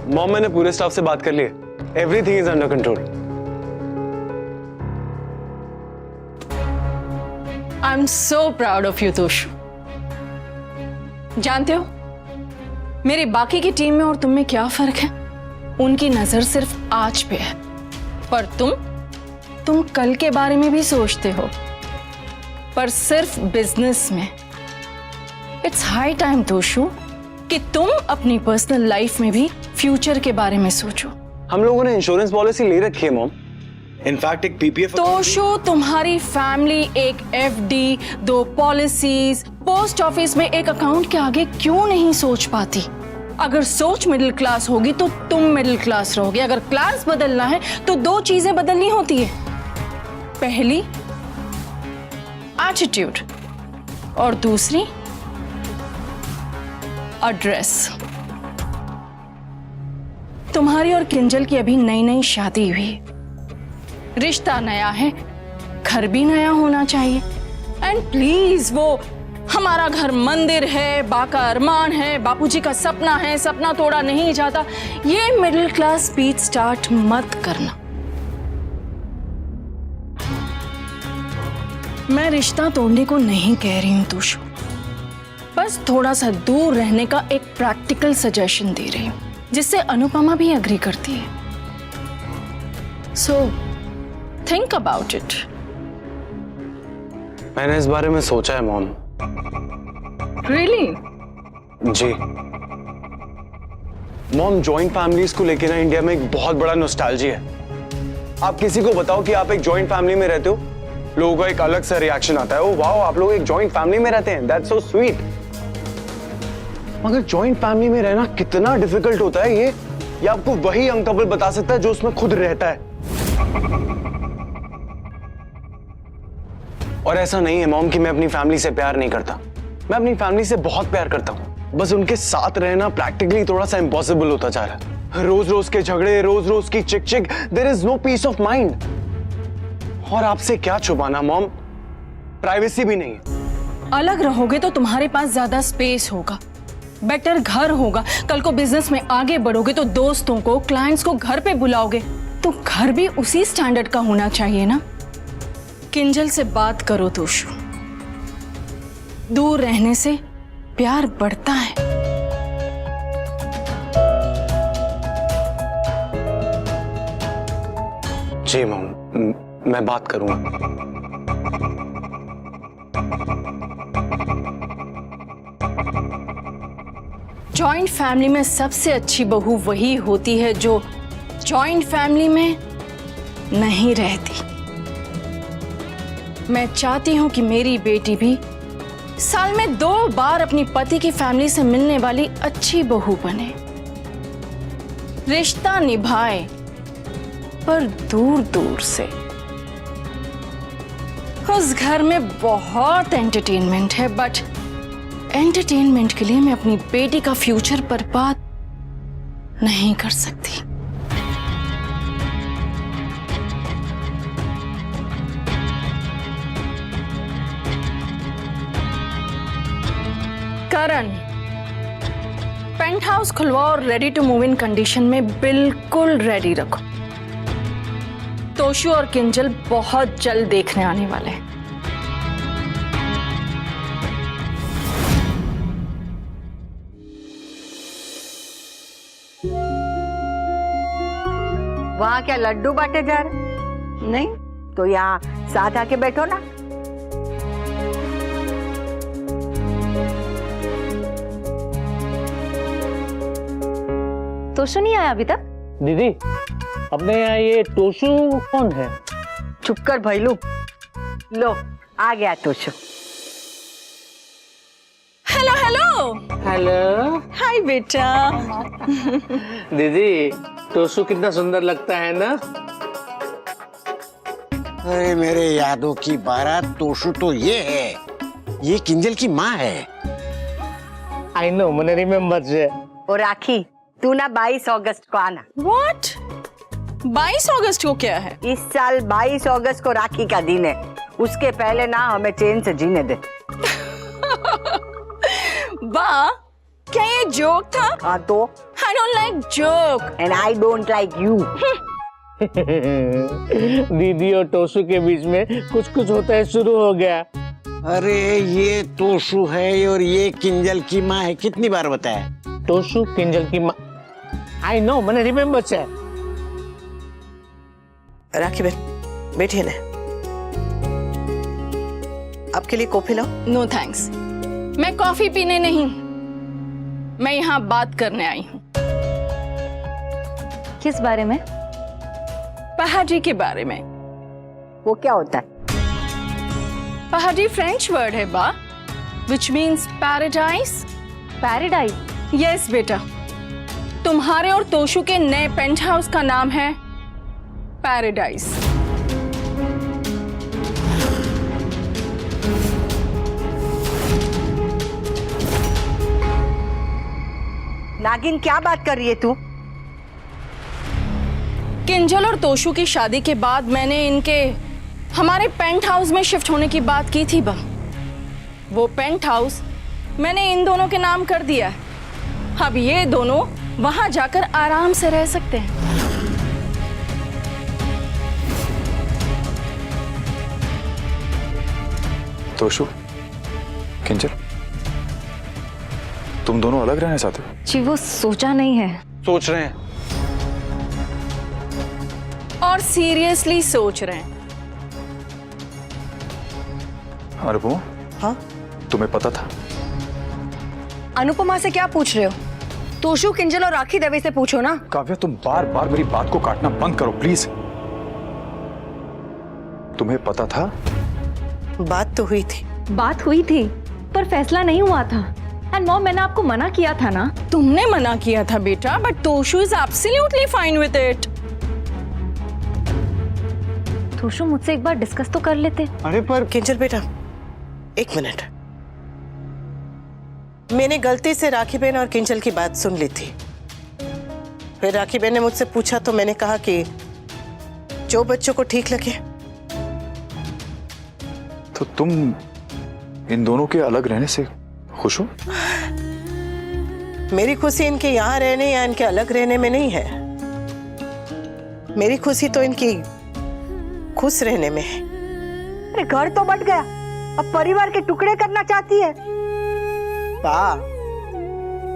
Mom, मैंने पूरे staff से बात कर ली है। Everything is under control. I am so proud of you Toshu. जानते हो मेरी बाकी की टीम में और तुम में क्या फर्क है? उनकी नजर सिर्फ आज पे है, पर तुम कल के बारे में भी सोचते हो, पर सिर्फ बिजनेस में। इट्स हाई टाइम तोशु कि तुम अपनी पर्सनल लाइफ में भी फ्यूचर के बारे में सोचो। हम लोगों ने इंश्योरेंस पॉलिसी ले रखी है मॉम। इनफैक्ट एक पीपीएफ। तोशु, तुम्हारी फैमिली एक एफडी, 2 पॉलिसीज, पोस्ट ऑफिस में एक अकाउंट के आगे क्यों नहीं सोच पाती? अगर सोच मिडिल क्लास होगी तो तुम मिडिल क्लास रहोगे। अगर क्लास बदलना है तो 2 चीजें बदलनी होती है। पहली एटीट्यूड और दूसरी एड्रेस। तुम्हारी और किंजल की अभी नई नई शादी हुई, रिश्ता नया है, घर भी नया होना चाहिए। एंड प्लीज, वो हमारा घर मंदिर है, बाका अरमान है, बापूजी का सपना है, सपना तोड़ा नहीं जाता, ये मिडिल क्लास स्पीच स्टार्ट मत करना। मैं रिश्ता तोड़ने को नहीं कह रही हूं तोशु, बस थोड़ा सा दूर रहने का एक प्रैक्टिकल सजेशन दे रही हूं, जिससे अनुपमा भी एग्री करती है। So think about it. मैंने इस बारे में सोचा है मॉम। Really? जी मॉम, जॉइंट फैमिलीज को लेकर ना इंडिया में एक बहुत बड़ा नॉस्टैल्जिया है। आप किसी को बताओ कि आप एक जॉइंट फैमिली में रहते हो, लोगों का एक अलग सा रिएक्शन आता है, ओ वाओ आप लोग एक जॉइंट फैमिली में रहते हैं, दैट्स सो स्वीट। मगर जॉइंट फैमिली में रहना कितना डिफिकल्ट होता है ये आपको वही अंकल बता सकता है जो उसमें खुद रहता है। और ऐसा नहीं है मॉम कि मैं अपनी फैमिली से प्यार नहीं करता, मैं अपनी फैमिली से बहुत प्यार करता हूँ, बस उनके साथ रहना प्रैक्टिकली थोड़ा सा इम्पॉसिबल होता जा रहा है। रोज रोज के झगड़े, रोज रोज की चिक चिक, there is no peace of mind. और आपसे क्या छुपाना मॉम, प्राइवेसी भी नहीं। अलग रहोगे तो तुम्हारे पास ज्यादा स्पेस होगा, बेटर घर होगा, कल को बिजनेस में आगे बढ़ोगे तो दोस्तों को, क्लाइंट्स को घर पे बुलाओगे, तो घर भी उसी स्टैंडर्ड का होना चाहिए ना। किंजल से बात करो तोशु, दूर रहने से प्यार बढ़ता है। जी मॉम, मैं बात करूंगा। जॉइंट फैमिली में सबसे अच्छी बहू वही होती है जो जॉइंट फैमिली में नहीं रहती। मैं चाहती हूं कि मेरी बेटी भी साल में 2 बार अपनी पति की फैमिली से मिलने वाली अच्छी बहू बने, रिश्ता निभाए, पर दूर दूर से। उस घर में बहुत एंटरटेनमेंट है, बट एंटरटेनमेंट के लिए मैं अपनी बेटी का फ्यूचर बर्बाद नहीं कर सकती। करण, पेंट हाउस खुलवा और ready to move in condition में बिल्कुल रेडी रखो। तोशु और किंजल बहुत जल्द देखने आने वाले हैं। वहाँ क्या लड्डू बांटे जा रहे? नहीं तो यहाँ साथ आके बैठो ना। तोशु नहीं आया अभी तक? दीदी, अपने यहाँ ये तोशु कौन है? चुप कर भैलू। लो आ गया Toshu. Hello hello. Hello. Hi बेटा। दीदी, तोशु कितना सुंदर लगता है ना? अरे मेरे यादों की बारात, तोशु तो ये है, ये किंजल की माँ है। आई नो, मैंने रिमेम्बर से। और राखी, तू ना 22 अगस्त को आना। व्हाट? 22 अगस्त को क्या है? इस साल 22 अगस्त को राखी का दिन है, उसके पहले ना हमें चैन से जीने दे। वाह, क्या ये जोक था? हाँ तो I don't like joke. And I don't like you. दीदी और टोशू के बीच में कुछ कुछ होता है शुरू हो गया। अरे ये तोशु है और ये किंजल की माँ है, कितनी बार बताया? टोशू किंजल की माँ। आई नो, मैंने रिमेम्बर से। राखी बहन बैठिए ना, आपके लिए कॉफी लाओ। नो थैंक्स, मैं कॉफी पीने नहीं, मैं यहाँ बात करने आई हूँ। किस बारे में? पहाड़ी के बारे में। वो क्या होता है? पहाड़ी फ्रेंच वर्ड है बा, which means paradise. Paradise? Yes बेटा, तुम्हारे और तोशु के नए पेंट हाउस का नाम है पैराडाइज। नागिन क्या बात कर रही है तू? किंजल और तोशु की शादी के बाद मैंने इनके हमारे पेंट हाउस में शिफ्ट होने की बात की थी बा। वो पेंट हाउस मैंने इन दोनों के नाम कर दिया है। अब ये दोनों वहां जाकर आराम से रह सकते हैं। तोशु, किंजल, तुम दोनों अलग रहना चाहते हो? जी वो सोचा नहीं है। सोच रहे हैं और सीरियसली सोच रहे हैं। अरे वो, हाँ तुम्हें पता था? अनुपमा से क्या पूछ रहे हो? तोशु, किंजल और राखी दवे से पूछो ना। काव्या, तुम बार बार मेरी बात को काटना बंद करो प्लीज। तुम्हें पता था? बात तो हुई थी। बात हुई थी पर फैसला नहीं हुआ था। एंड मॉम, मैंने आपको मना किया था ना। तुमने मना किया था बेटा, but Toshu is absolutely fine with it. Toshu, मुझसे एक बार डिस्कस तो कर लेते। अरे पर किंजल बेटा, एक मिनट, मैंने गलती से राखी बहन और किंजल की बात सुन ली थी। फिर राखी बहन ने मुझसे पूछा तो मैंने कहा कि जो बच्चों को ठीक लगे। तो तुम इन दोनों के अलग रहने से खुश हो? मेरी खुशी इनके यहाँ रहने या इनके अलग रहने में नहीं है। मेरी खुशी तो इनकी खुश रहने में है। अरे घर तो बट गया, अब परिवार के टुकड़े करना चाहती है। वाह,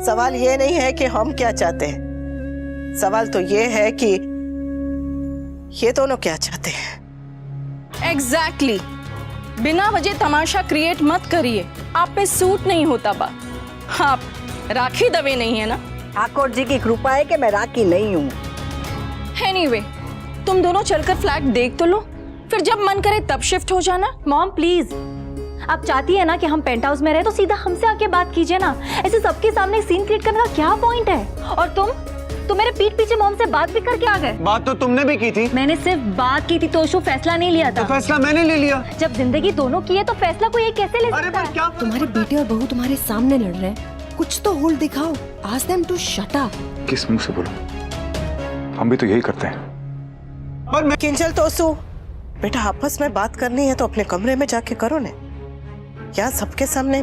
सवाल ये नहीं है कि हम क्या चाहते हैं, सवाल तो ये है कि ये दोनों क्या चाहते हैं। एग्जैक्टली, बिना वजह तमाशा क्रिएट मत करिए, आप पे सूट नहीं होता बा। आप राखी दवे नहीं है ना? ठाकुर जी की कृपा है कि मैं राखी नहीं हूँ। एनीवे, तुम दोनों चलकर फ्लैट देख तो लो, फिर जब मन करे तब शिफ्ट हो जाना। मॉम प्लीज, आप चाहती है ना कि हम पेंट हाउस में रहे तो सीधा हमसे आके बात कीजिए ना। ऐसे सबके सामने सीन क्रिएट करने का क्या पॉइंट है? और तुम मेरे पीठ पीछे मॉम से बात भी करके आ गए। बात तो तुमने भी की थी। मैंने सिर्फ बात की थी तोशु, फैसला नहीं लिया था। तो फैसला मैंने ले लिया। जब जिंदगी दोनों की है तो फैसला कोई एक कैसे ले अरे सकता पर है? क्या तुम्हारे बेटे और बहू तुम्हारे सामने लड़ रहे हैं, कुछ तो होल्ड दिखाओ। Ask them to shut up. किस मुंह से बोलो? हम भी तो यही करते हैं। पर मैं किंजल तोसु, बेटा आपस में बात करनी है तो अपने कमरे में जाके करो ना, यहाँ सबके सामने